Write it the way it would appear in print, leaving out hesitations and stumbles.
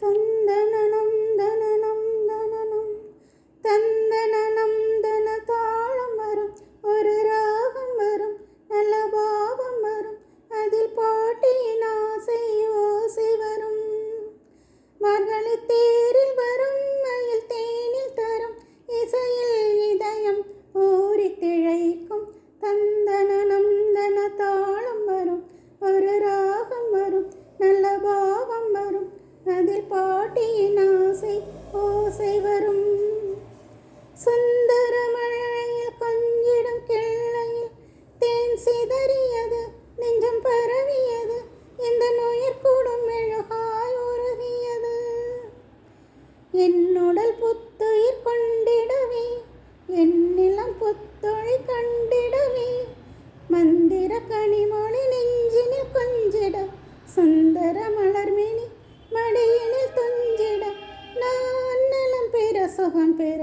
தந்தனனம் தனனம் தனனம் தந்தனனம் தன தாளம் வரும், ஒரு ராகம் வரும், நல்ல பாவம் வரும், அதில் பாட்டியின் ஆசை ஓசை வரும். மார்கழி தேரில் வரும், மயில் தேனில் தரும், இசையில் இதயம் ஊறி திளைக்கும். தந்தனனம் தன தாளம் வரும், ஒரு ராகம் வரும், நல்ல பாவம் வரும், அதில் பாட்டியின் ஆசை ஓசை வரும். சுந்தர மழையில் கொஞ்சிடும் கிள்ளையில் தேன் சிதறியது, நெஞ்சம் பரவியது, இந்த நுயிர் கூடும் மெழுகாய் உருகியது. என்னுடல் புத்துயிர் கொண்டிடவே, என்னிலம் புத்தொழி கண்டிடவே, மந்திர கனிமொழி நெஞ்சினில் கொஞ்சிட, சுந்தர மலர்மேனி மடியினில் துஞ்சிட, நான் நலம் பெற சுகம் பெற